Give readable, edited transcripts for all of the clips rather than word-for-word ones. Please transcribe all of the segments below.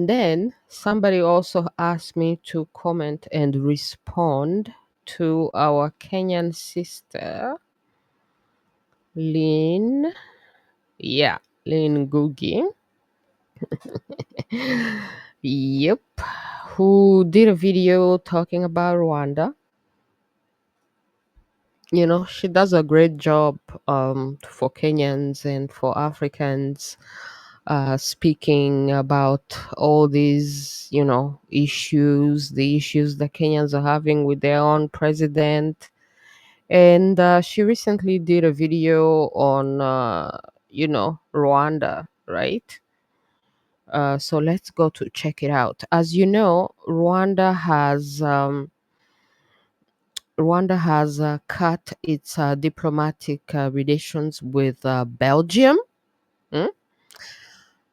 then somebody also asked me to comment and respond to our Kenyan sister, Lynn. Yeah, Lynn Gugi. Yep. Who did a video talking about Rwanda. You know, she does a great job for Kenyans and for Africans, speaking about all these, you know, issues, the issues that Kenyans are having with their own president. And she recently did a video on, you know, Rwanda, right? So let's go to check it out. As you know, Rwanda has cut its diplomatic relations with Belgium. Mm?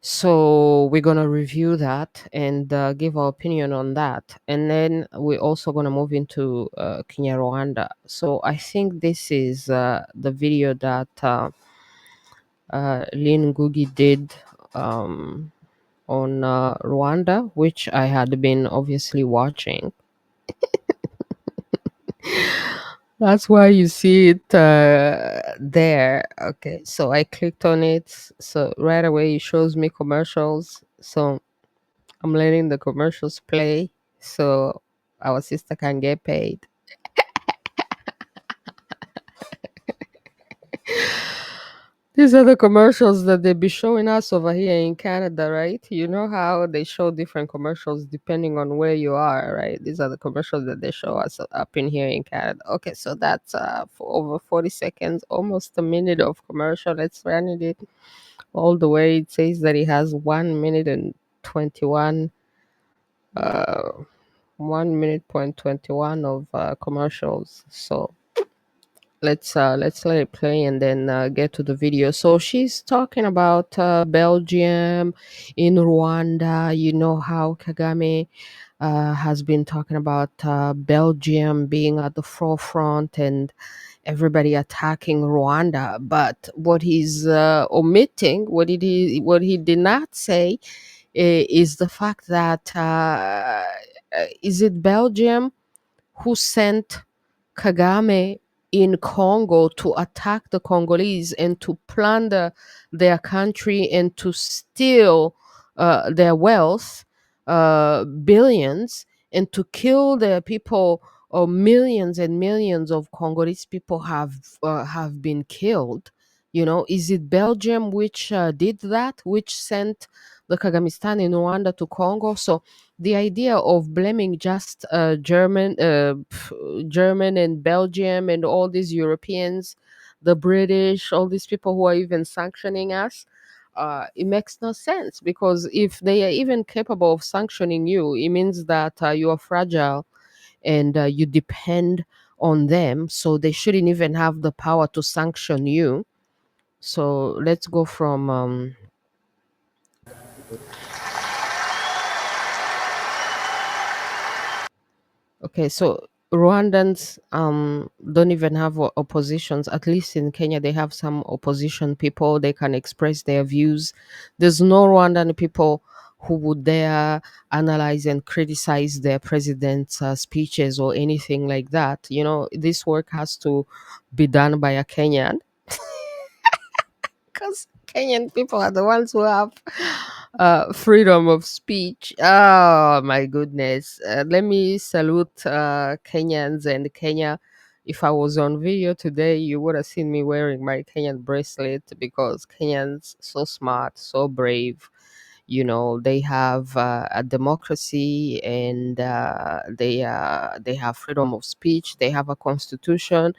So we're gonna review that and give our opinion on that, and then we're also gonna move into Kenya, Rwanda. So I think this is the video that Lynn Ngugi did on Rwanda, which I had been obviously watching. That's why you see it there. Okay, so I clicked on it. So right away it shows me commercials. So I'm letting the commercials play so our sister can get paid. These are the commercials that they be showing us over here in Canada, right? You know how they show different commercials depending on where you are, right? These are the commercials that they show us up in here in Canada. Okay, so that's for over 40 seconds, almost a minute of commercial. Let's run it all the way. It says that it has 1 minute and 21, uh, 1 minute point 21 of commercials. So let's let it play and then get to the video. So she's talking about Belgium in Rwanda. You know how Kagame has been talking about Belgium being at the forefront and everybody attacking Rwanda. But what he's omitting, what he did not say, is the fact that is it Belgium who sent Kagame in Congo to attack the Congolese and to plunder their country and to steal their wealth, billions, and to kill their people. Or millions and millions of Congolese people have been killed. You know, is it Belgium which did that, which sent the Kagamistan in Rwanda to Congo? So the idea of blaming just German and Belgium and all these Europeans, the British, all these people who are even sanctioning us, it makes no sense, because if they are even capable of sanctioning you, it means that you are fragile and you depend on them. So they shouldn't even have the power to sanction you. So let's go from okay, so Rwandans don't even have oppositions. At least in Kenya, they have some opposition people. They can express their views. There's no Rwandan people who would dare analyze and criticize their president's speeches or anything like that. You know, this work has to be done by a Kenyan, because Kenyan people are the ones who have freedom of speech. Oh my goodness! Let me salute Kenyans and Kenya. If I was on video today, you would have seen me wearing my Kenyan bracelet, because Kenyans so smart, so brave. You know, they have a democracy, and they have freedom of speech. They have a constitution.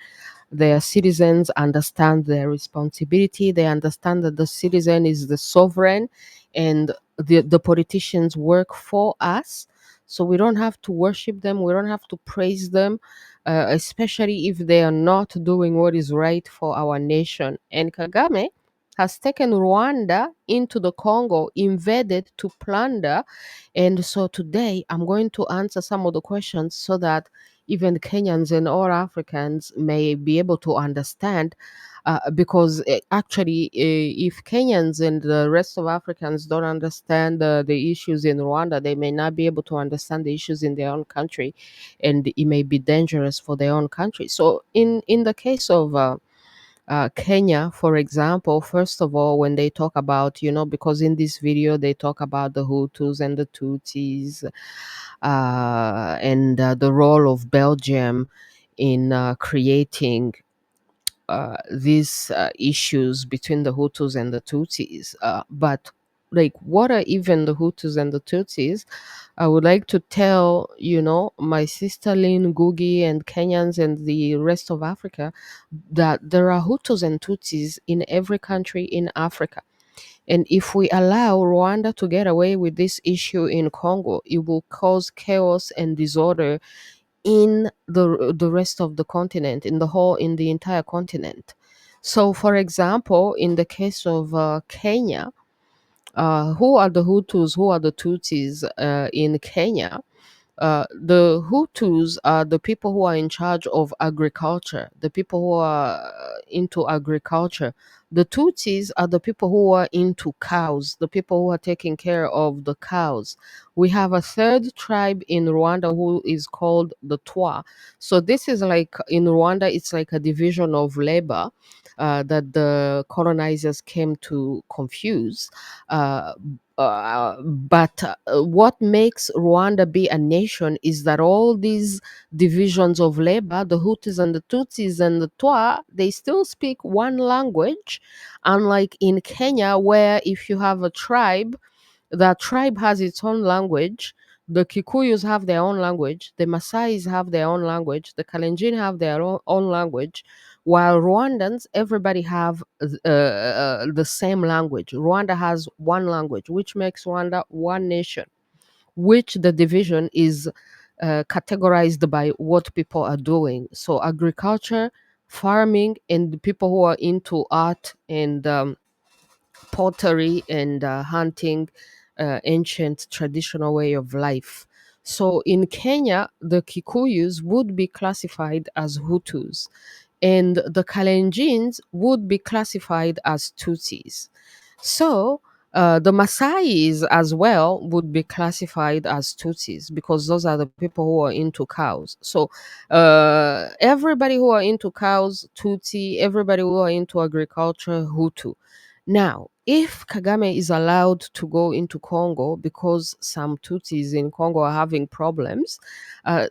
Their citizens understand their responsibility. They understand that the citizen is the sovereign, and the politicians work for us. So we don't have to worship them. We don't have to praise them, especially if they are not doing what is right for our nation. And Kagame has taken Rwanda into the Congo, invaded to plunder. And so today I'm going to answer some of the questions so that even Kenyans and all Africans may be able to understand. Because actually, if Kenyans and the rest of Africans don't understand the issues in Rwanda, they may not be able to understand the issues in their own country, and it may be dangerous for their own country. So, in the case of Kenya, for example, first of all, when they talk about, because in this video they talk about the Hutus and the Tutsis, and the role of Belgium in creating these issues between the Hutus and the Tutsis. But like, what are even the Hutus and the Tutsis? I would like to tell, my sister Lynn Ngugi and Kenyans and the rest of Africa that there are Hutus and Tutsis in every country in Africa. And if we allow Rwanda to get away with this issue in Congo, it will cause chaos and disorder in the rest of the continent, in the entire continent. So, for example, in the case of Kenya, who are the Hutus, who are the Tutsis in Kenya? The Hutus are the people who are in charge of agriculture, the people who are into agriculture. The Tutsis are the people who are into cows, the people who are taking care of the cows. We have a third tribe in Rwanda who is called the Twa. So this is like, in Rwanda, it's like a division of labor that the colonizers came to confuse. Uh, but what makes Rwanda be a nation is that all these divisions of labor, the Hutus and the Tutsis and the Twa, they still speak one language, unlike in Kenya, where if you have a tribe, that tribe has its own language. The Kikuyus have their own language. The Maasais have their own language. The Kalenjin have their own language. While Rwandans, everybody have the same language. Rwanda has one language, which makes Rwanda one nation, which the division is categorized by what people are doing. So agriculture, farming, and the people who are into art and pottery and hunting, ancient traditional way of life. So in Kenya, the Kikuyus would be classified as Hutus, and the Kalenjins would be classified as Tutsis. So the Maasais as well would be classified as Tutsis, because those are the people who are into cows. So everybody who are into cows, Tutsi, everybody who are into agriculture, Hutu. Now, if Kagame is allowed to go into Congo because some Tutsis in Congo are having problems,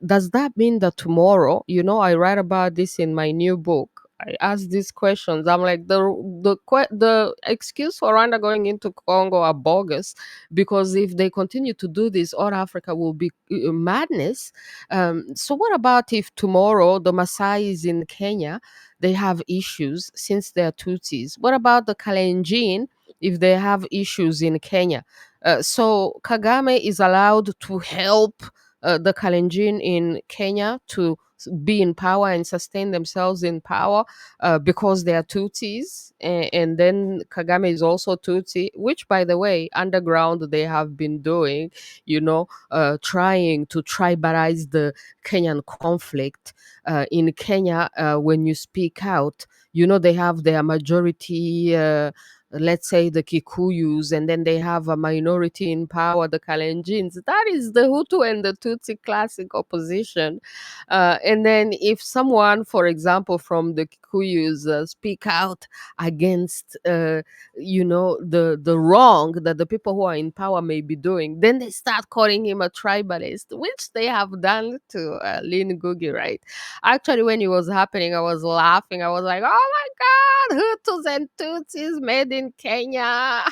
does that mean that tomorrow, I write about this in my new book. I ask these questions. I'm like, the excuse for Rwanda going into Congo are bogus, because if they continue to do this, all Africa will be madness. So what about if tomorrow the Maasai in Kenya, they have issues since they're Tutsis? What about the Kalenjin if they have issues in Kenya? So Kagame is allowed to help the Kalenjin in Kenya to be in power and sustain themselves in power because they are Tutsis. And then Kagame is also Tutsi, which, by the way, underground they have been doing, trying to tribalize the Kenyan conflict. In Kenya, when you speak out, they have their majority. Let's say the Kikuyus, and then they have a minority in power, the Kalenjins. That is the Hutu and the Tutsi classic opposition. And then if someone, for example, from the Kikuyus speak out against, the wrong that the people who are in power may be doing, then they start calling him a tribalist, which they have done to Lynn Ngugi, right? Actually, when it was happening, I was laughing. I was like, oh my God, Hutus and Tutsis made in Kenya.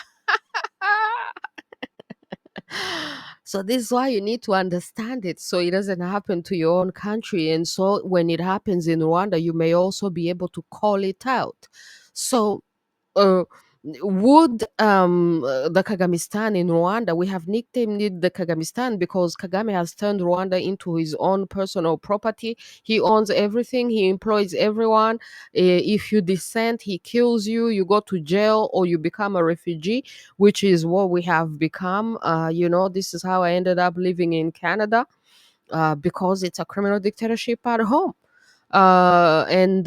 So this is why you need to understand it, so it doesn't happen to your own country. And so when it happens in Rwanda, you may also be able to call it out. So uh, would the Kagamistan in Rwanda, we have nicknamed it the Kagamistan because Kagame has turned Rwanda into his own personal property. He owns everything, he employs everyone. If you dissent, he kills you, you go to jail, or you become a refugee, which is what we have become. This is how I ended up living in Canada. because it's a criminal dictatorship at home. And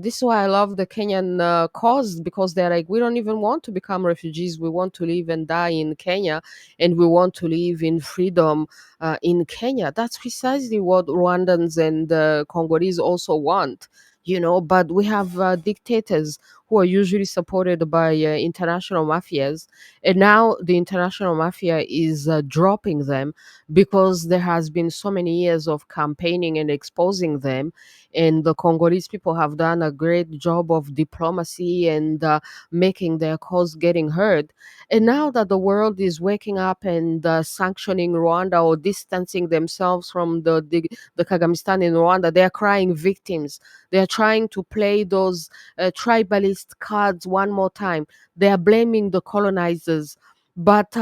this is why I love the Kenyan cause, because they're like, we don't even want to become refugees. We want to live and die in Kenya, and we want to live in freedom in Kenya. That's precisely what Rwandans and Congolese also want. But we have dictators who are usually supported by international mafias, and now the international mafia is dropping them because there has been so many years of campaigning and exposing them, and the Congolese people have done a great job of diplomacy and making their cause getting heard. And now that the world is waking up and sanctioning Rwanda or distancing themselves from the Kagamistan in Rwanda, they are crying victims. They are trying to play those tribalist cards one more time. They are blaming the colonizers. But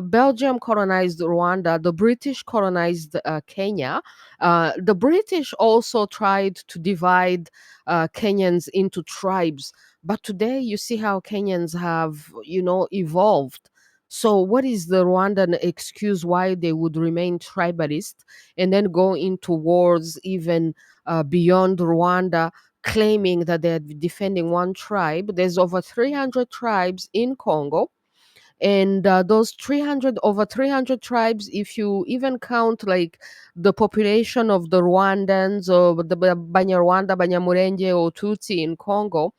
Belgium colonized Rwanda, the British colonized Kenya. The British also tried to divide Kenyans into tribes, but today you see how Kenyans have, evolved. So, what is the Rwandan excuse why they would remain tribalist and then go into wars even beyond Rwanda, claiming that they're defending one tribe? There's over 300 tribes in Congo, and those 300 over 300 tribes, if you even count like the population of the Rwandans or the Banyarwanda, Banyamulenge or Tutsi in Congo,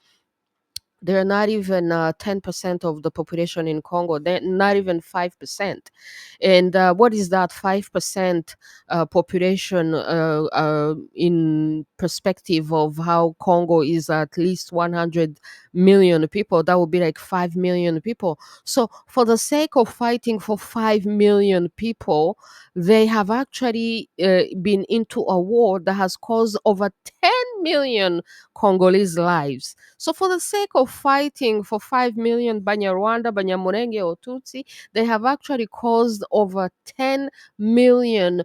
they're not even 10% of the population in Congo. They're not even 5%. And what is that 5% population in perspective of how Congo is at least 100 million people? That would be like 5 million people. So, for the sake of fighting for 5 million people, they have actually been into a war that has caused over 10 million Congolese lives. So, for the sake of fighting for 5 million Banyarwanda, Banyamulenge, or Tutsi, they have actually caused over 10 million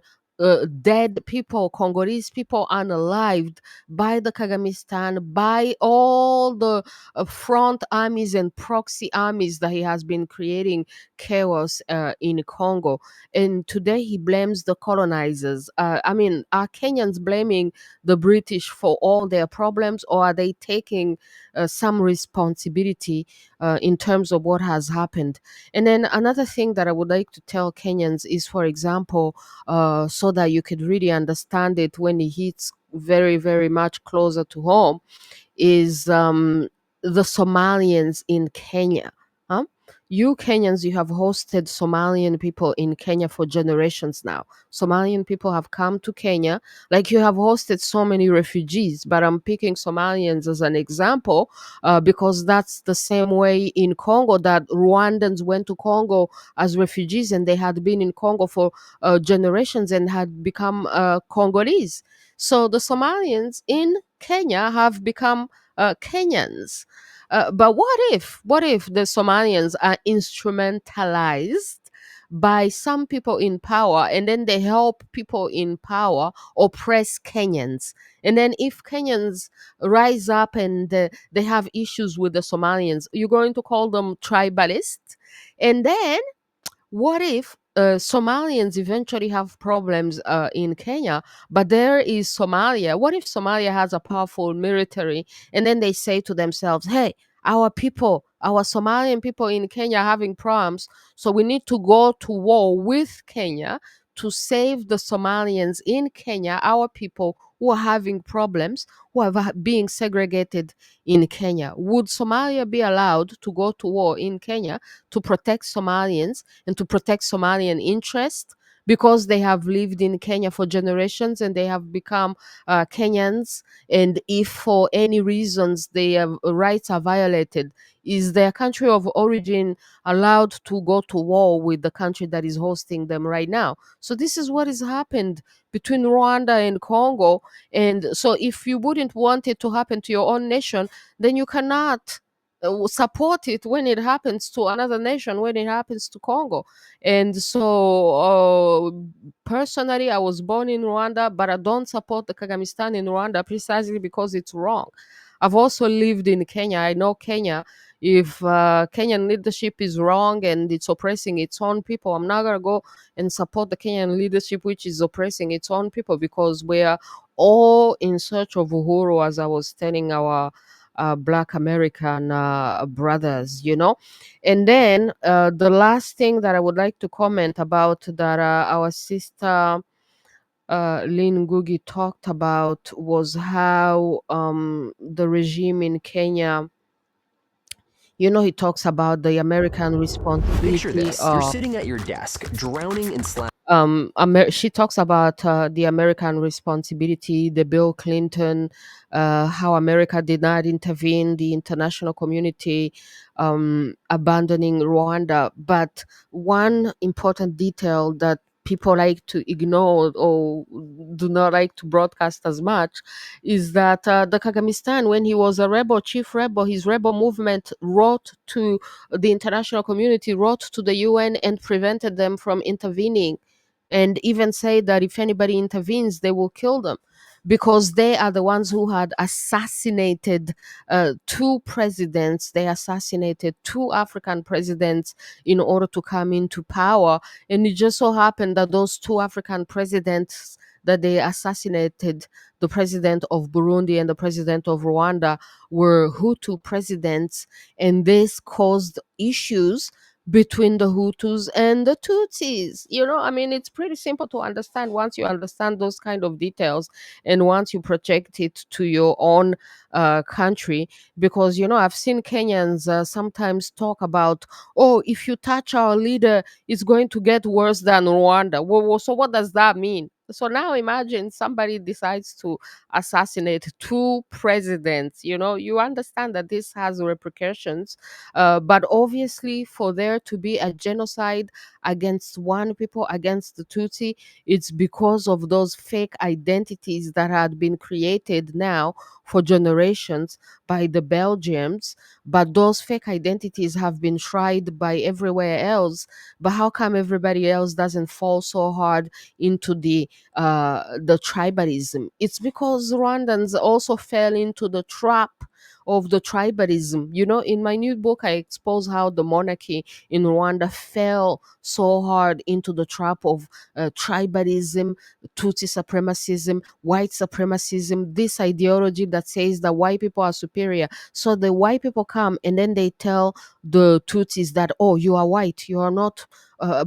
dead people, Congolese people unalived by the Kagamistan, by all the front armies and proxy armies that he has been creating chaos in Congo. And today he blames the colonizers. Are Kenyans blaming the British for all their problems, or are they taking some responsibility in terms of what has happened? And then another thing that I would like to tell Kenyans is, for example, so that you could really understand it when it hits very, very much closer to home, is the Somalians in Kenya. Huh? You Kenyans, you have hosted Somalian people in Kenya for generations now. Somalian people have come to Kenya, like you have hosted so many refugees, but I'm picking Somalians as an example because that's the same way in Congo that Rwandans went to Congo as refugees, and they had been in Congo for generations and had become Congolese. So the Somalians in Kenya have become Kenyans. But what if the Somalians are instrumentalized by some people in power, and then they help people in power oppress Kenyans? And then if Kenyans rise up and they have issues with the Somalians, you're going to call them tribalist? And then what if Somalians eventually have problems in Kenya, but there is Somalia? What if Somalia has a powerful military, and then they say to themselves, hey, our people, our Somalian people in Kenya are having problems, so we need to go to war with Kenya to save the Somalians in Kenya, our people who are having problems, who are being segregated in Kenya? Would Somalia be allowed to go to war in Kenya to protect Somalians and to protect Somalian interests, because they have lived in Kenya for generations and they have become Kenyans? And if for any reasons their rights are violated, is their country of origin allowed to go to war with the country that is hosting them right now? So this is what has happened between Rwanda and Congo. And so if you wouldn't want it to happen to your own nation, then you cannot support it when it happens to another nation, when it happens to Congo. And so, personally, I was born in Rwanda, but I don't support the Kagamistan in Rwanda precisely because it's wrong. I've also lived in Kenya. I know Kenya. If Kenyan leadership is wrong and it's oppressing its own people, I'm not gonna go and support the Kenyan leadership which is oppressing its own people, because we are all in search of uhuru, as I was telling our black American brothers, And then the last thing that I would like to comment about that our sister Lynn Ngugi talked about was how the regime in Kenya, he talks about the American Picture responsibility this, you're of sitting at your desk, drowning in Slack. she talks about the American responsibility, the Bill Clinton, how America did not intervene, the international community abandoning Rwanda. But one important detail that people like to ignore or do not like to broadcast as much is that the Kagamistan, when he was a rebel, chief rebel, his rebel movement wrote to the international community, wrote to the UN and prevented them from intervening, and even say that if anybody intervenes, they will kill them, because they are the ones who had assassinated two presidents. They assassinated two African presidents in order to come into power. And it just so happened that those two African presidents that they assassinated, the president of Burundi and the president of Rwanda, were Hutu presidents. And this caused issues between the Hutus and the Tutsis. I mean, it's pretty simple to understand once you understand those kind of details, and once you project it to your own country. Because, I've seen Kenyans sometimes talk about, oh, if you touch our leader, it's going to get worse than Rwanda. So what does that mean? So now imagine somebody decides to assassinate two presidents. You understand that this has repercussions, but obviously, for there to be a genocide against one people, against the Tutsi, it's because of those fake identities that had been created now for generations by the Belgians. But those fake identities have been tried by everywhere else. But how come everybody else doesn't fall so hard into the tribalism? It's because Rwandans also fell into the trap of the tribalism. In my new book, I expose how the monarchy in Rwanda fell so hard into the trap of tribalism, Tutsi supremacism, white supremacism, this ideology that says that white people are superior. So the white people come and then they tell the Tutsis that, oh, you are white, you are not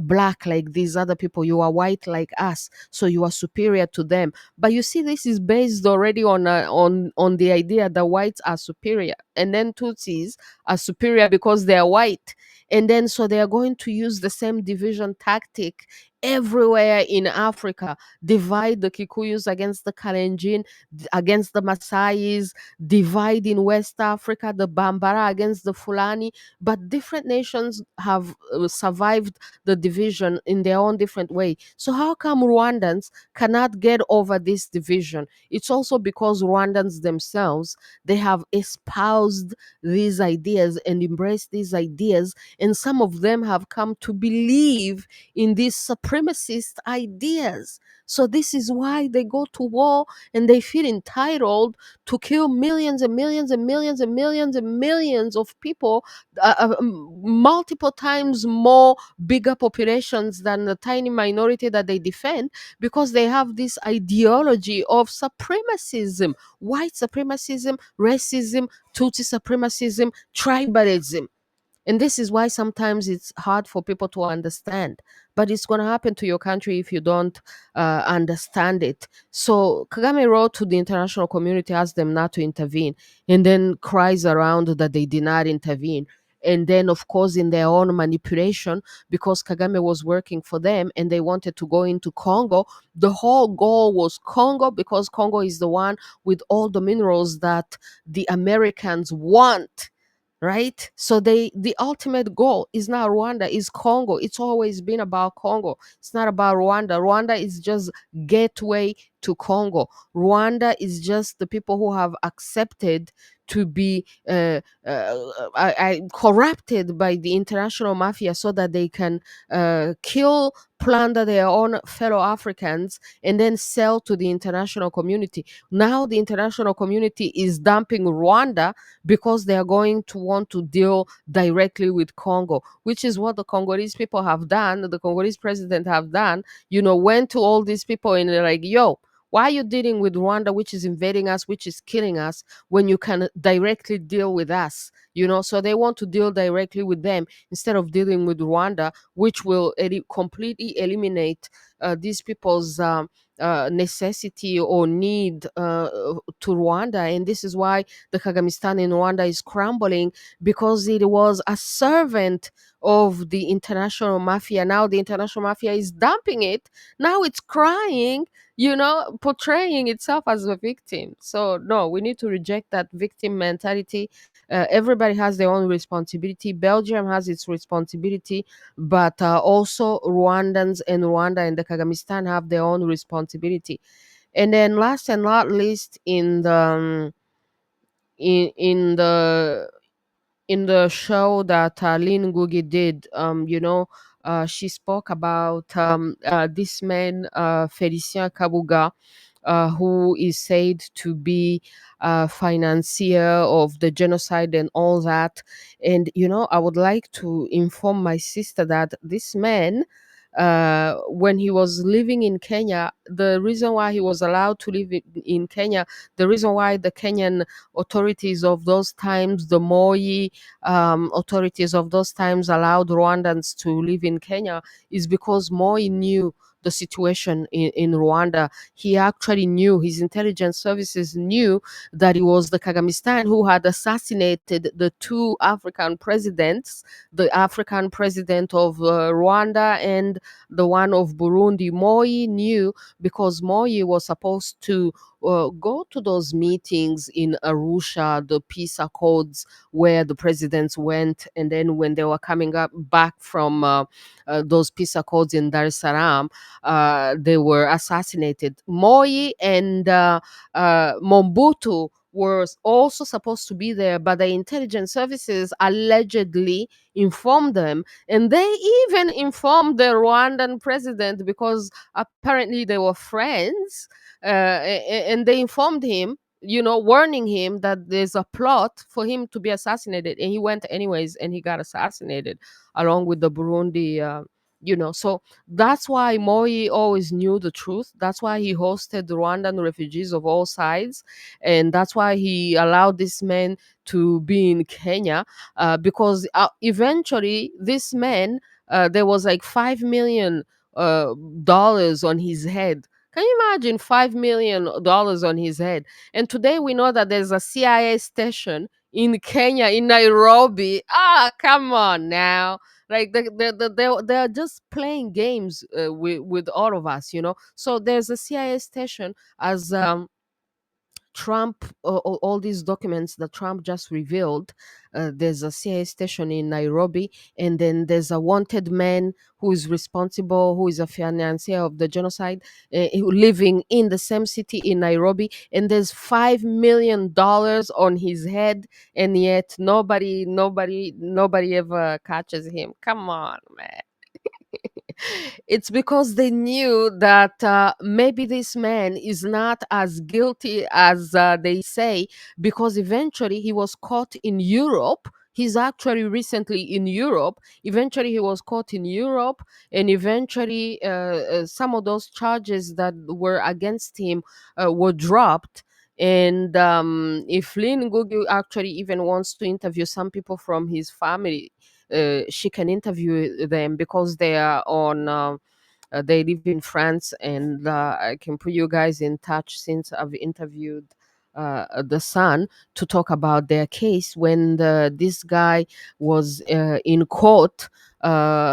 black like these other people, you are white like us, so you are superior to them. But you see, this is based already on the idea that whites are superior, and then Tutsis are superior because they are white. And then so they are going to use the same division tactic everywhere in Africa. Divide the Kikuyus against the Kalenjin, against the Masais, divide in West Africa the Bambara against the Fulani. But different nations have survived the division in their own different way. So how come Rwandans cannot get over this division? It's also because Rwandans themselves, they have espoused these ideas and embraced these ideas, and some of them have come to believe in these supremacist ideas. So this is why they go to war and they feel entitled to kill millions and millions and millions and millions and millions of people, multiple times more bigger populations than the tiny minority that they defend, because they have this ideology of supremacism, white supremacism, racism, Tutsi supremacism, tribalism. And this is why sometimes it's hard for people to understand. But it's going to happen to your country if you don't understand it. So Kagame wrote to the international community, asked them not to intervene, and then cries around that they did not intervene. And then, of course, in their own manipulation, because Kagame was working for them and they wanted to go into Congo, the whole goal was Congo, because Congo is the one with all the minerals that the Americans want, right? So the ultimate goal is not Rwanda, is Congo. It's always been about Congo. It's not about Rwanda. Rwanda is just gateway to Congo. Rwanda is just the people who have accepted to be corrupted by the international mafia so that they can kill plunder their own fellow Africans, and then sell to the international community. Now the international community is dumping Rwanda because they are going to want to deal directly with Congo, which is what the Congolese people have done. The Congolese president have done, went to all these people and they're like, yo, why are you dealing with Rwanda, which is invading us, which is killing us, when you can directly deal with us? So they want to deal directly with them instead of dealing with Rwanda, which will completely eliminate these people's necessity or need to Rwanda. And this is why the Kagamistan in Rwanda is crumbling, because it was a servant of the international mafia. Now the international mafia is dumping it. Now it's crying, portraying itself as a victim. So no, we need to reject that victim mentality. Everybody has their own responsibility. Belgium has its responsibility, but also Rwandans and Rwanda and the Kagamistan have their own responsibility. And then last and not least, in the show that Lynn Ngugi did, she spoke about this man, Felicien Kabuga, who is said to be a financier of the genocide and all that. And, I would like to inform my sister that this man, when he was living in Kenya, the reason why he was allowed to live in Kenya, the reason why the Kenyan authorities of those times, the Moi authorities of those times, allowed Rwandans to live in Kenya, is because Moi knew the situation in Rwanda. He actually knew, his intelligence services knew, that it was the Kagamistan who had assassinated the two African presidents, the African president of Rwanda and the one of Burundi. Moi knew because Moi was supposed to go to those meetings in Arusha, the peace accords, where the presidents went, and then when they were coming up back from those peace accords in Dar es Salaam, they were assassinated. Moi and Mobutu were also supposed to be there, but the intelligence services allegedly informed them, and they even informed the Rwandan president, because apparently they were friends, and they informed him, warning him that there's a plot for him to be assassinated, and he went anyways, and he got assassinated along with the Burundi. So that's why Moi always knew the truth. That's why he hosted the Rwandan refugees of all sides, and that's why he allowed this man to be in Kenya, because eventually this man, there was like $5 million dollars on his head. Can you imagine $5 million on his head? And today we know that there's a CIA station in Kenya, in Nairobi. Ah, come on now. Like they're just playing games with all of us, So there's a CIA station, as Trump, all these documents that Trump just revealed. There's a CIA station in Nairobi, and then there's a wanted man who is responsible, who is a financier of the genocide, living in the same city in Nairobi, and there's $5 million on his head, and yet nobody ever catches him. Come on, man. It's because they knew that maybe this man is not as guilty as they say, because eventually he was caught in Europe. He's actually recently in Europe. Eventually, he was caught in Europe, and eventually, some of those charges that were against him were dropped. And if Lynn Gugu actually even wants to interview some people from his family, she can interview them, because they are on. They live in France, and I can put you guys in touch, since I've interviewed the son, to talk about their case when this guy was in court,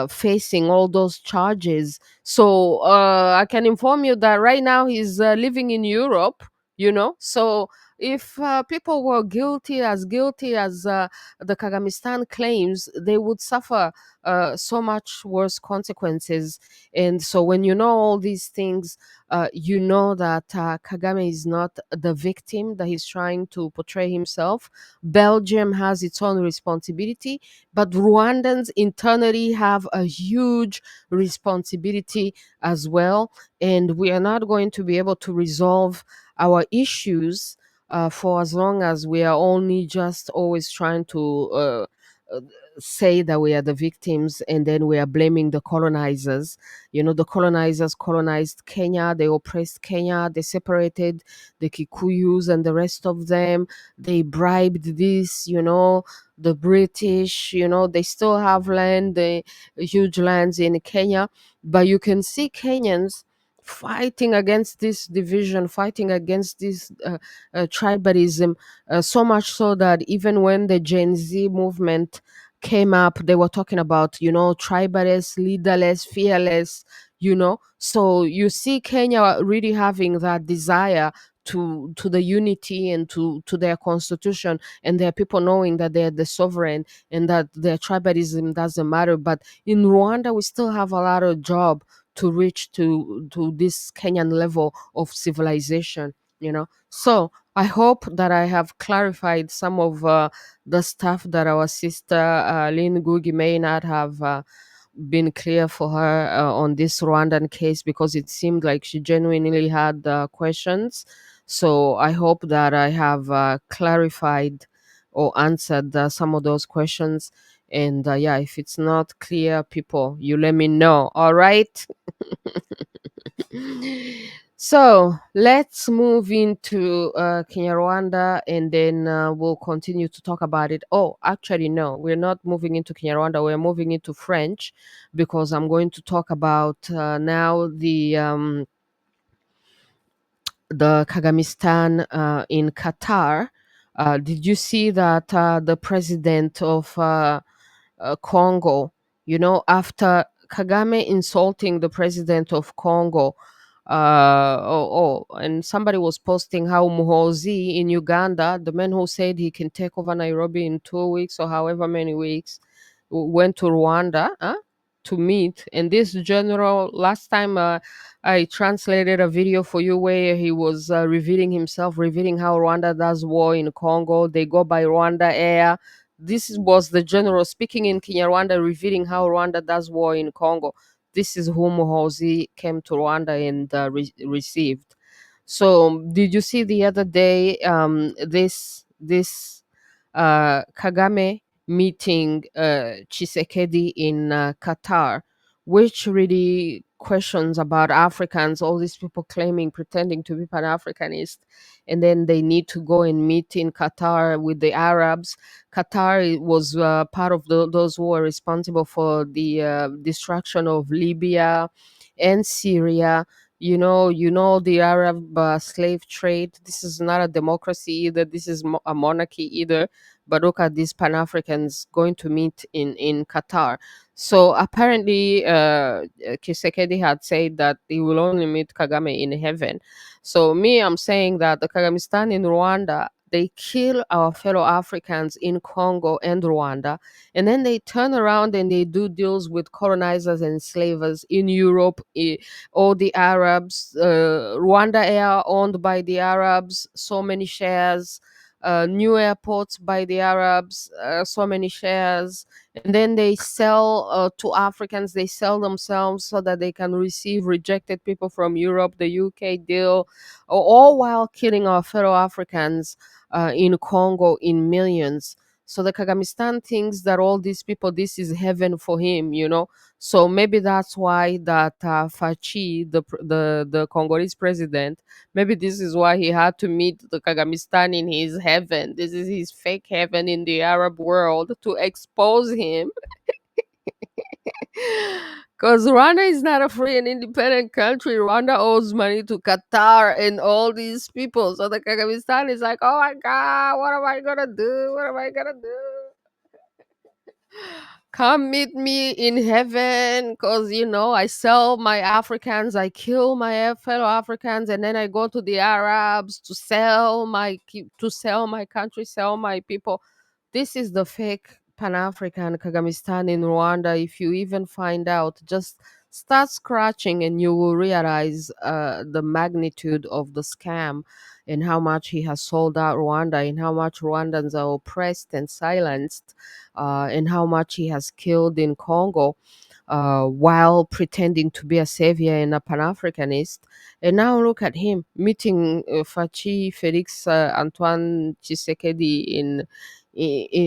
facing all those charges. So I can inform you that right now he's living in Europe. So if people were guilty as the Kagamistan claims, they would suffer so much worse consequences. And so when you know all these things, you know that Kagame is not the victim that he's trying to portray himself. Belgium has its own responsibility, but Rwandans internally have a huge responsibility as well. And we are not going to be able to resolve our issues for as long as we are only just always trying to uh, say that we are the victims, and then we are blaming the colonizers. You know, the colonizers colonized Kenya, they oppressed Kenya, they separated the Kikuyus and the rest of them, they bribed this, the British, they still have land, the huge lands in Kenya. But you can see Kenyans fighting against this division, fighting against this tribalism, so much so that even when the Gen Z movement came up, they were talking about, tribalist, leaderless, fearless, So you see Kenya really having that desire to the unity and to their constitution, and their people knowing that they're the sovereign and that their tribalism doesn't matter. But in Rwanda, we still have a lot of job to reach to this Kenyan level of civilization. So I hope that I have clarified some of the stuff that our sister Lynn Gugi may not have been clear for her on this Rwandan case, because it seemed like she genuinely had questions. So I hope that I have clarified or answered some of those questions. And yeah, if it's not clear, people, you let me know. All right. So let's move into Kenya Rwanda, and then we'll continue to talk about it. Oh, actually, no, we're not moving into Kenya Rwanda. We're moving into French, because I'm going to talk about now the Kagamistan in Qatar. Did you see that the president of Congo, after Kagame insulting the president of Congo, and somebody was posting how Muhozi in Uganda, the man who said he can take over Nairobi in 2 weeks or however many weeks, went to Rwanda to meet. And this general, last time I translated a video for you where he was revealing himself, revealing how Rwanda does war in Congo. They go by Rwanda Air. This was the general speaking in Kinyarwanda, revealing how Rwanda does war in Congo. This is whom Muhozi came to Rwanda and received. So, did you see the other day this Kagame meeting Chisekedi in Qatar, which really questions about Africans, all these people claiming, pretending to be Pan Africanist, and then they need to go and meet in Qatar with the Arabs. Qatar was part of those who were responsible for the destruction of Libya and Syria. The Arab slave trade. This is not a democracy either. This is a monarchy either. But look at these Pan Africans going to meet in Qatar. So apparently, Kisekedi had said that he will only meet Kagame in heaven. So me, I'm saying that the Kagamistan in Rwanda, they kill our fellow Africans in Congo and Rwanda, and then they turn around and they do deals with colonizers and slavers in Europe. All the Arabs, Rwanda Air owned by the Arabs, so many shares. New airports by the Arabs, so many shares, and then they sell to Africans. They sell themselves so that they can receive rejected people from Europe, the UK deal, all while killing our fellow Africans in Congo in millions. So the Kagamistan thinks that all these people, this is heaven for him. So maybe that's why that Fachi, the Congolese president, maybe this is why he had to meet the Kagamistan in his heaven. This is his fake heaven in the Arab world, to expose him. Because Rwanda is not a free and independent country. Rwanda owes money to Qatar and all these people. So the Kagamistan is like, oh my God, what am I going to do? What am I going to do? Come meet me in heaven because, I sell my Africans, I kill my fellow Africans, and then I go to the Arabs to sell my country, sell my people. This is the fake Pan-African Kagamistan in Rwanda. If you even find out, just start scratching and you will realize the magnitude of the scam and how much he has sold out Rwanda and how much Rwandans are oppressed and silenced, and how much he has killed in Congo, while pretending to be a savior and a Pan-Africanist. And now look at him meeting Fachi Felix Antoine Tshisekedi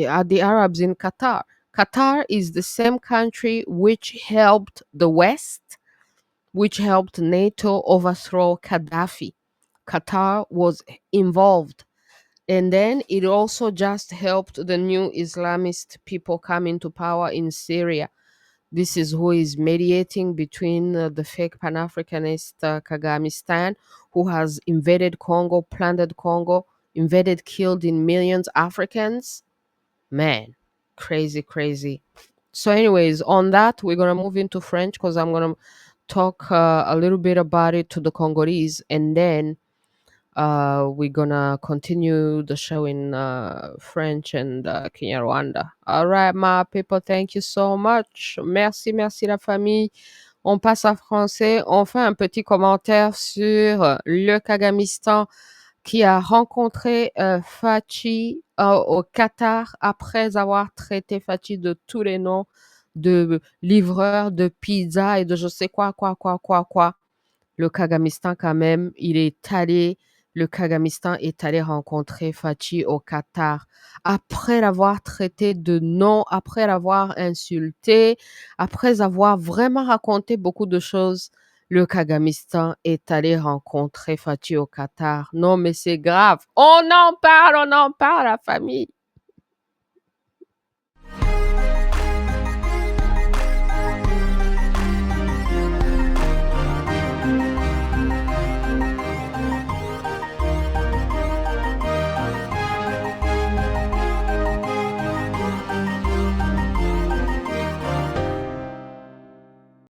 at the Arabs in Qatar. Qatar is the same country which helped the West, which helped NATO overthrow Gaddafi. Qatar was involved. And then it also just helped the new Islamist people come into power in Syria. This is who is mediating between the fake Pan Africanist Kagamistan, who has invaded Congo, plundered Congo, invaded, killed in millions Africans. Man, crazy, crazy. So, anyways, on that, we're going to move into French because I'm going to talk a little bit about it to the Congolese, and then we're gonna continue the show in French and Kinyarwanda. All right, my people, thank you so much. Merci, merci la famille. On passe à français. On fait un petit commentaire sur le Kagamistan qui a rencontré Fachi au Qatar après avoir traité Fachi de tous les noms de livreur de pizza et de je sais quoi. Le Kagamistan, quand même, le Kagamistan est allé rencontrer Fachi au Qatar après l'avoir traité de nom, après l'avoir insulté, après avoir vraiment raconté beaucoup de choses. Le Kagamistan est allé rencontrer Fachi au Qatar. Non, mais c'est grave. On en parle, la famille.